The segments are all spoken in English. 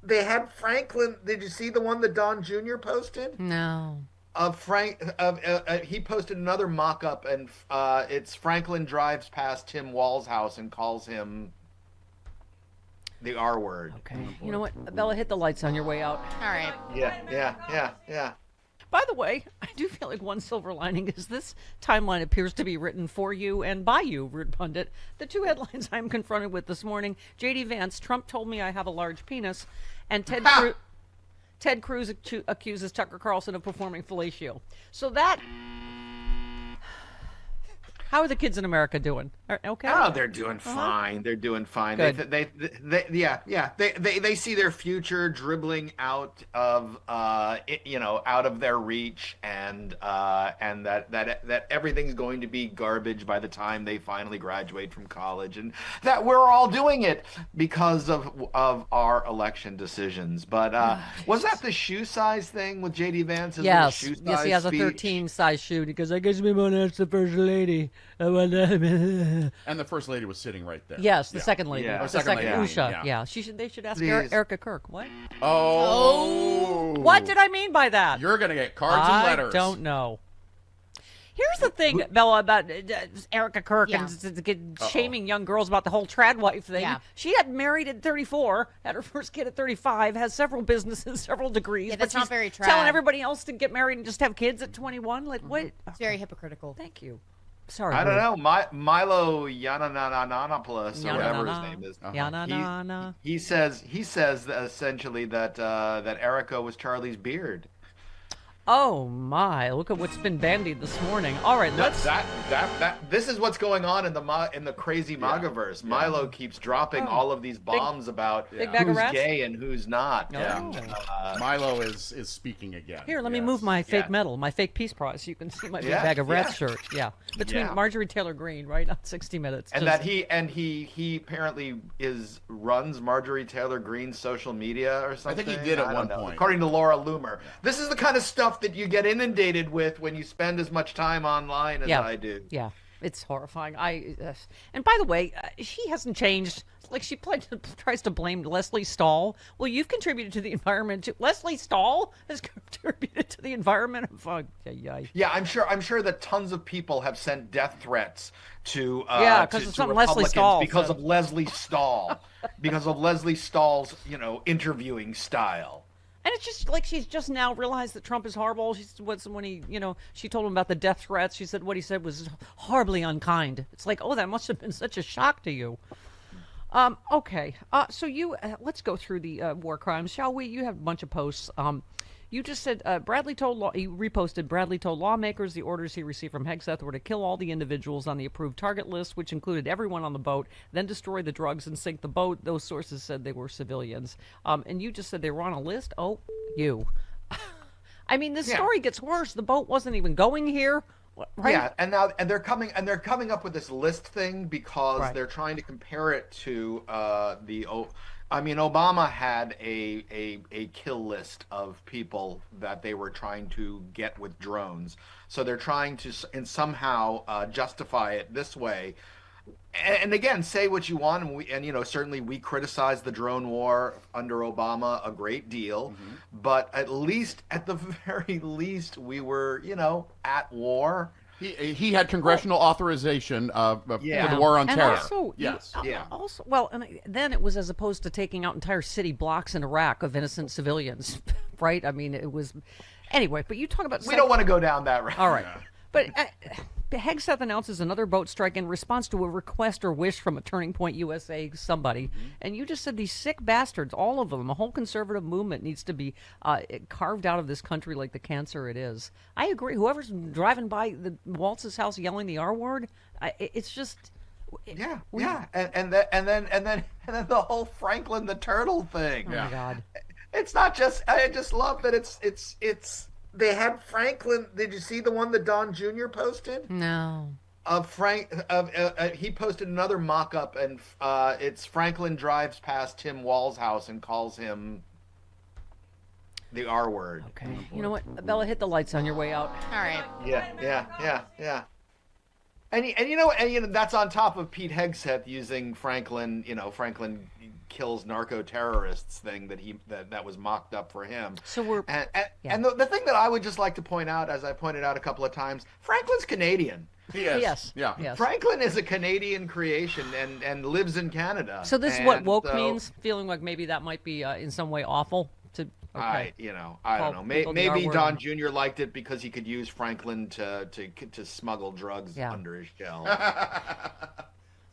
they had Franklin. Did you see the one that Don Jr. posted? No. He posted another mock-up, and it's Franklin drives past Tim Wall's house and calls him the R word. Okay. You know what? Bella, hit the lights on your way out. All right. Yeah. By the way, I do feel like one silver lining is this timeline appears to be written for you and by you, Rude Pundit. The two headlines I'm confronted with this morning: J.D. Vance, Trump told me I have a large penis, and Ted Cruz accuses Tucker Carlson of performing fellatio. So that... How are the kids in America doing? Okay. Oh, they're doing fine. They're doing fine. Good. They see their future dribbling out of out of their reach, and that everything's going to be garbage by the time they finally graduate from college, and that we're all doing it because of our election decisions. But was that the shoe size thing with JD Vance's Yes, shoe size yes, he has a speech? 13 size shoe because I guess we want to ask the first lady. And the first lady was sitting right there. Yes, the second lady. Yeah. The Or second lady, Usha. yeah. They should ask Please. Erica Kirk. What? Oh. What did I mean by that? You're going to get cards and letters. I don't know. Here's the thing, Bella, about Erica Kirk Yeah. and shaming young girls about the whole trad wife thing. Yeah. She got married at 34, had her first kid at 35, has several business, several degrees. Yeah, that's but not she's very trad. telling everybody else to get married and just have kids at 21. Like, what? It's very hypocritical. Thank you. Sorry. I don't Rude. know. Milo Yiannopoulos, or whatever his name is. Yana. He says essentially that Erica was Charlie's beard. Oh my! Look at what's been bandied this morning. All right, let's. This is what's going on in the crazy MAGAverse. Milo keeps dropping all of these bombs about big bag of who's rats? gay and who's not. Oh. Milo is speaking again. Here, let me Yes. me move my fake Yeah. medal, my fake peace prize, so you can see my big Yeah, bag of rats yeah. shirt. Yeah, between Yeah. Marjorie Taylor Greene, right on 60 Minutes. And Just- that he apparently runs Marjorie Taylor Greene's social media or something. think he did at I don't one know. point. According to Laura Loomer. This is the kind of stuff that you get inundated with when you spend as much time online as I do. Yeah, it's horrifying. And by the way, she hasn't changed. Like she tries to blame Leslie Stahl. Well, you've contributed to the environment too. Leslie Stahl has contributed to the environment. Yeah, I'm sure that tons of people have sent death threats to because of to something Leslie Republicans Stahl because said. of Leslie Stahl, because of Leslie Stahl's interviewing style. And it's just like she's just now realized that Trump is horrible. She told him about the death threats. She said what he said was horribly unkind. It's like, oh, that must have been such a shock to you. Okay. So let's go through the war crimes, shall we? You have a bunch of posts. You just said you reposted Bradley told lawmakers the orders he received from Hegseth were to kill all the individuals on the approved target list, which included everyone on the boat, then destroy the drugs and sink the boat. Those sources said they were civilians. And you just said they were on a list? Oh, you. I mean, this story gets worse. The boat wasn't even going here. Right? Yeah, and they're coming up with this list thing because they're trying to compare it to Obama had a kill list of people that they were trying to get with drones. So they're trying to somehow justify it this way. And again, say what you want, and certainly we criticize the drone war under Obama a great deal, but at the very least, we were at war. He had congressional authorization for the war on and terror. Also, yes. Then it was as opposed to taking out entire city blocks in Iraq of innocent civilians, right? I mean, it was anyway. But you talk about We don't want to go down that route. All right, but. Hegseth announces another boat strike in response to a request or wish from a Turning Point USA somebody. And you just said these sick bastards, all of them, a whole conservative movement needs to be carved out of this country like the cancer it is. I agree. Whoever's driving by the Walz's house yelling the R word, it's just... Yeah. And then the whole Franklin the Turtle thing. Oh, my God. It's not just... I just love that it's they had Franklin. Did you see the one that Don Jr. posted? No. He posted another mock-up, and it's Franklin drives past Tim Wall's house and calls him the R word. Okay. You know what? Bella, hit the lights on your way out. All right. Yeah. And that's on top of Pete Hegseth using Franklin kills narco terrorists thing that was mocked up for him. So we're yeah. And the thing that I would just like to point out, as I pointed out a couple of times, Franklin's Canadian. He is. Yes. Yeah. Yes. Franklin is a Canadian creation and lives in Canada. So this is what woke means, feeling like maybe that might be in some way awful to. Okay. I Call don't know. people the Maybe R Don word. Jr. liked it because he could use Franklin to smuggle drugs Yeah. under his shell.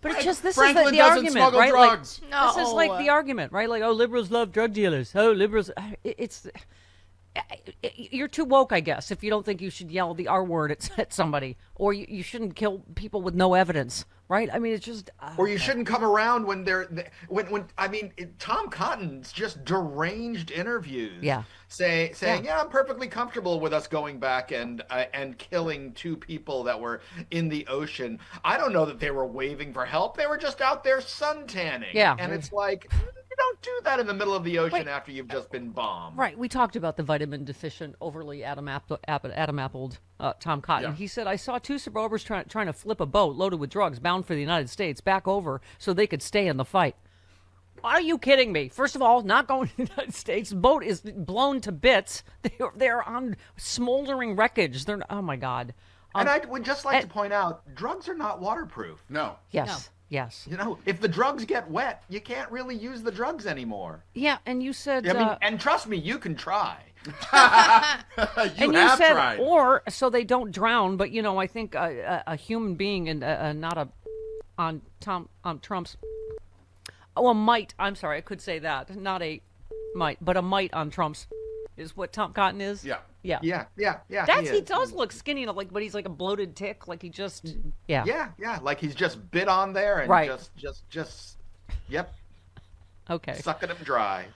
But it's just this Franklin is the doesn't argument, smuggle right? drugs. Like, this is like the argument, right? Like, oh, liberals love drug dealers. Oh, liberals. You're too woke, I guess, if you don't think you should yell the R word at somebody, or you shouldn't kill people with no evidence, right? I mean, it's just. Or you shouldn't come around when Tom Cotton's just deranged interviews. Yeah. Saying, yeah, I'm perfectly comfortable with us going back and killing two people that were in the ocean. I don't know that they were waving for help. They were just out there suntanning. Yeah. And it's like, you don't do that in the middle of the ocean after you've just been bombed. Right. We talked about the vitamin deficient, overly Adam-appled Tom Cotton. Yeah. He said, I saw two suburbs trying to flip a boat loaded with drugs bound for the United States back over so they could stay in the fight. Are you kidding me? First of all, not going to the United States. The boat is blown to bits. They're on smoldering wreckage. Oh, my God. And I would just like to point out, drugs are not waterproof. No. Yes. No. Yes. If the drugs get wet, you can't really use the drugs anymore. Yeah, and you said... and trust me, you can try. You have said, tried. or so they don't drown, but, I think a human being and not on Trump's... Oh, a mite. I'm sorry, I could say that. Not a mite, but a mite on Trump's is what Tom Cotton is. Yeah. Yeah. Yeah. He does look skinny, but he's like a bloated tick. Like he just, yeah. Yeah. Like he's just bit on there and Right. yep, Okay. sucking him dry.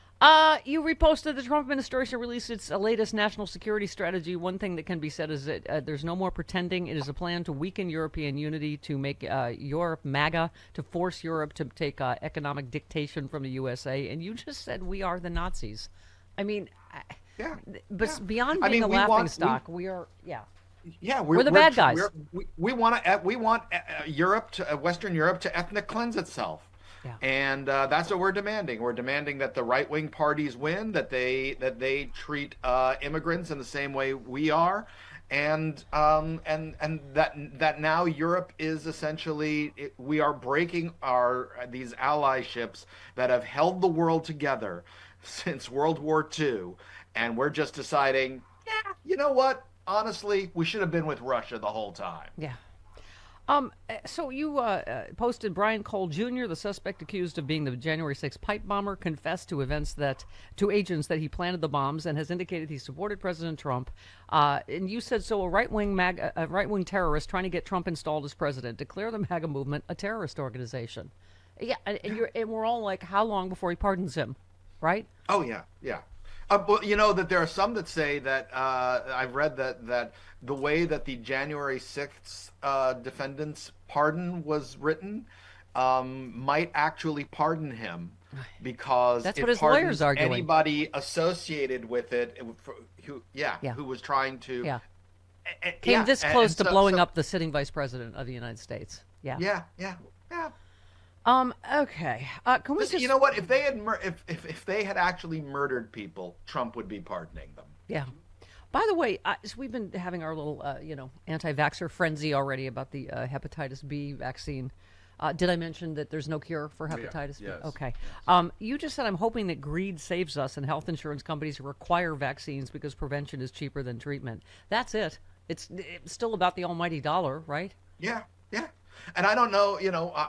You reposted the Trump administration released its latest national security strategy. One thing that can be said is that there's no more pretending. It is a plan to weaken European unity, to make Europe MAGA, to force Europe to take economic dictation from the USA. And you just said we are the Nazis. I mean, but beyond being a laughingstock, we are, Yeah, we're the bad guys. We want Europe Western Europe to ethnic cleanse itself. Yeah. And that's what we're demanding. We're demanding that the right-wing parties win, that they treat immigrants in the same way we are, and that now Europe is essentially we are breaking these allyships that have held the world together since World War II, and we're just deciding, you know what? Honestly, we should have been with Russia the whole time. Yeah. So you posted Brian Cole Jr., the suspect accused of being the January 6th pipe bomber, confessed to agents that he planted the bombs and has indicated he supported President Trump. And you said, so a right-wing terrorist trying to get Trump installed as president, declare the MAGA movement a terrorist organization. Yeah, and we're all like, how long before he pardons him, right? Oh, yeah. Well, that there are some that say that I've read that the way that the January 6th defendant's pardon was written might actually pardon him because that's it what his pardons lawyer's arguing. Anybody associated with it who was trying to came this close to blowing up the sitting vice president of the United States. Yeah. Okay. Can we Listen, just... you know what? If they had if they had actually murdered people, Trump would be pardoning them. Yeah. By the way, so we've been having our little, anti-vaxxer frenzy already about the hepatitis B vaccine. Did I mention that there's no cure for hepatitis B? Yes. Okay. You just said, I'm hoping that greed saves us and health insurance companies require vaccines because prevention is cheaper than treatment. That's it. It's still about the almighty dollar, right? Yeah. And I don't know,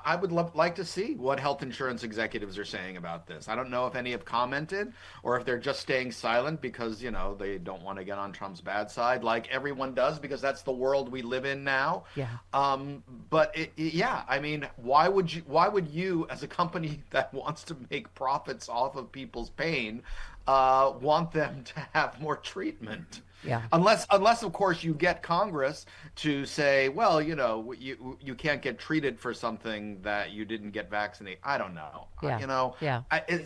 I would like to see what health insurance executives are saying about this. I don't know if any have commented or if they're just staying silent because, they don't want to get on Trump's bad side like everyone does because that's the world we live in now. Yeah. But I mean, why would you as a company that wants to make profits off of people's pain want them to have more treatment? Yeah. Unless of course you get Congress to say, well, you can't get treated for something that you didn't get vaccinated. I don't know. Yeah. Yeah.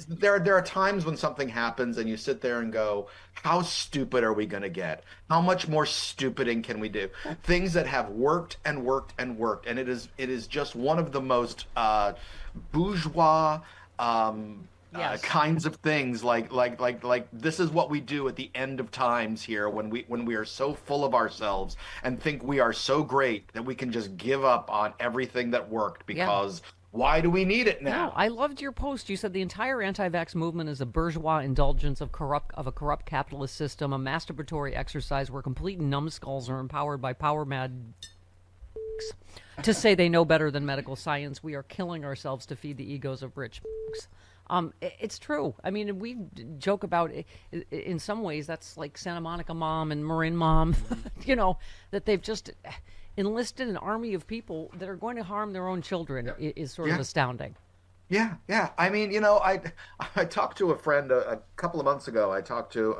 There are times when something happens and you sit there and go, how stupid are we going to get? How much more stupiding can we do? Things that have worked and worked and worked, and it is just one of the most bourgeois Yes. kinds of things, like this is what we do at the end of times here when we are so full of ourselves and think we are so great that we can just give up on everything that worked because why do we need it now? No, I loved your post. You said the entire anti-vax movement is a bourgeois indulgence of a corrupt capitalist system, a masturbatory exercise where complete numbskulls are empowered by power mad to say they know better than medical science. We are killing ourselves to feed the egos of rich folks. It's true. I mean, we joke about it. In some ways, that's like Santa Monica Mom and Marin Mom, that they've just enlisted an army of people that are going to harm their own children is sort of astounding. Yeah, yeah. I mean, I talked to a friend a couple of months ago. I talked to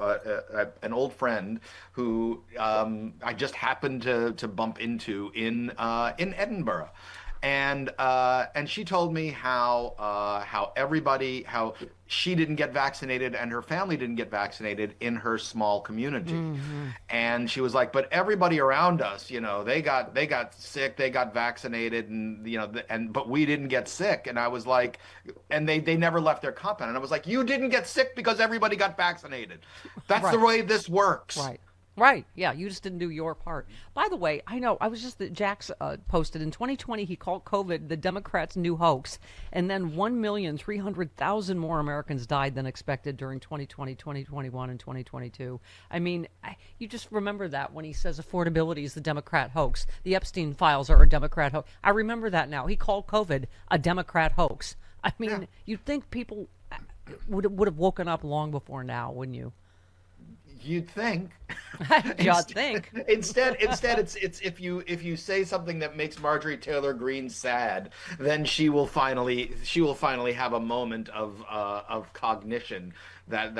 an old friend who I just happened to bump into in Edinburgh. And she told me how she didn't get vaccinated and her family didn't get vaccinated in her small community. Mm-hmm. And she was like, but everybody around us, they got sick, they got vaccinated, and but we didn't get sick. And I was like, and they never left their compound. And I was like, you didn't get sick because everybody got vaccinated. That's the way this works. Right. Right. Yeah. You just didn't do your part. By the way, I know Jack's posted in 2020, he called COVID the Democrats' new hoax. And then 1,300,000 more Americans died than expected during 2020, 2021, and 2022. I mean, you just remember that when he says affordability is the Democrat hoax. The Epstein files are a Democrat hoax. I remember that now. He called COVID a Democrat hoax. I mean, you'd think people would have woken up long before now, wouldn't you? You'd think. Just think. Instead, it's if you say something that makes Marjorie Taylor Greene sad, then she will finally have a moment of cognition that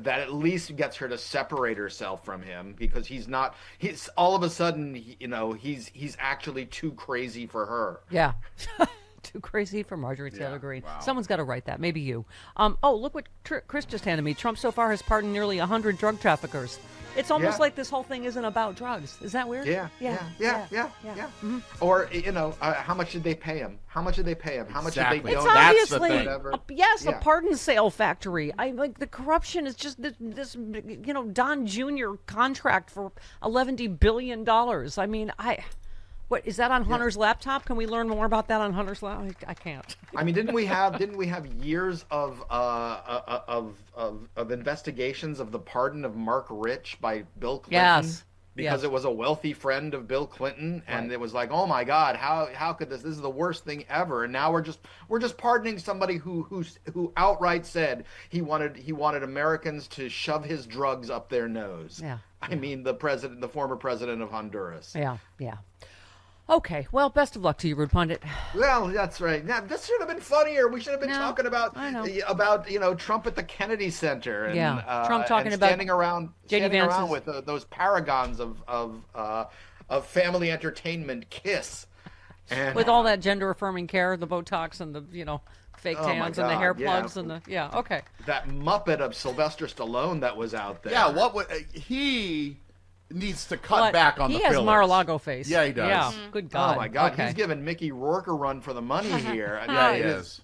at least gets her to separate herself from him, because he's all of a sudden he's actually too crazy for her. Yeah. Too crazy for Marjorie Taylor Greene. Wow. Someone's got to write that. Maybe you. Oh, look what Chris just handed me. Trump so far has pardoned nearly 100 drug traffickers. It's almost like this whole thing isn't about drugs. Is that weird? Yeah. Mm-hmm. Or, how much did they pay him? How much did they pay him? How much did they donate? It's obviously, a pardon sale factory. The corruption is just this Don Jr. contract for $11 billion. I mean, what is that on Hunter's laptop? Can we learn more about that on Hunter's laptop? I can't. I mean, didn't we have years of investigations of the pardon of Mark Rich by Bill Clinton? Yes. Because it was a wealthy friend of Bill Clinton, and it was like, oh my God, how could this is the worst thing ever? And now we're just pardoning somebody who outright said he wanted Americans to shove his drugs up their nose. Yeah. I mean, the former president of Honduras. Yeah. Okay, well, best of luck to you, Rude Pundit. Well, that's right. Now, this should have been funnier. We should have been talking about Trump at the Kennedy Center, and Trump talking about standing around with those paragons of family entertainment, Kiss, and with all that gender affirming care, the Botox and the fake tans and the hair plugs and the okay. That Muppet of Sylvester Stallone that was out there. Yeah, he needs to cut back on the fillers. He has Mar-a-Lago face. Yeah, he does. Yeah, good God. Oh, my God. Okay. He's giving Mickey Rourke a run for the money here. Yeah, he is.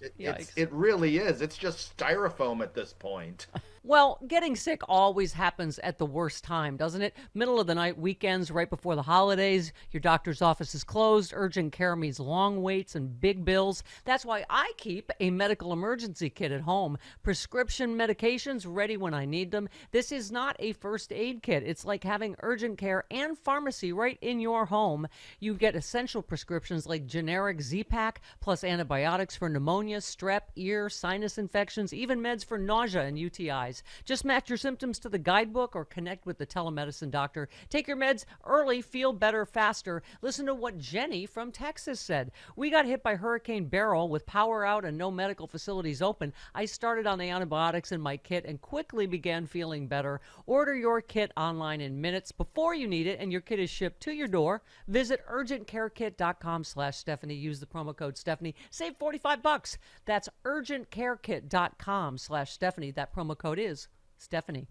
It really is. It's just styrofoam at this point. Well, getting sick always happens at the worst time, doesn't it? Middle of the night, weekends, right before the holidays, your doctor's office is closed, urgent care means long waits and big bills. That's why I keep a medical emergency kit at home. Prescription medications ready when I need them. This is not a first aid kit. It's like having urgent care and pharmacy right in your home. You get essential prescriptions like generic Z-Pak, plus antibiotics for pneumonia, strep, ear, sinus infections, even meds for nausea and UTIs. advice. Just match your symptoms to the guidebook or connect with the telemedicine doctor. Take your meds early, feel better faster. Listen to what Jenny from Texas said. We got hit by Hurricane Beryl with power out and no medical facilities open. I started on the antibiotics in my kit and quickly began feeling better. Order your kit online in minutes before you need it, and your kit is shipped to your door. Visit urgentcarekit.com/Stephanie. Use the promo code Stephanie. Save $45. That's urgentcarekit.com/Stephanie. That promo code is Stephanie.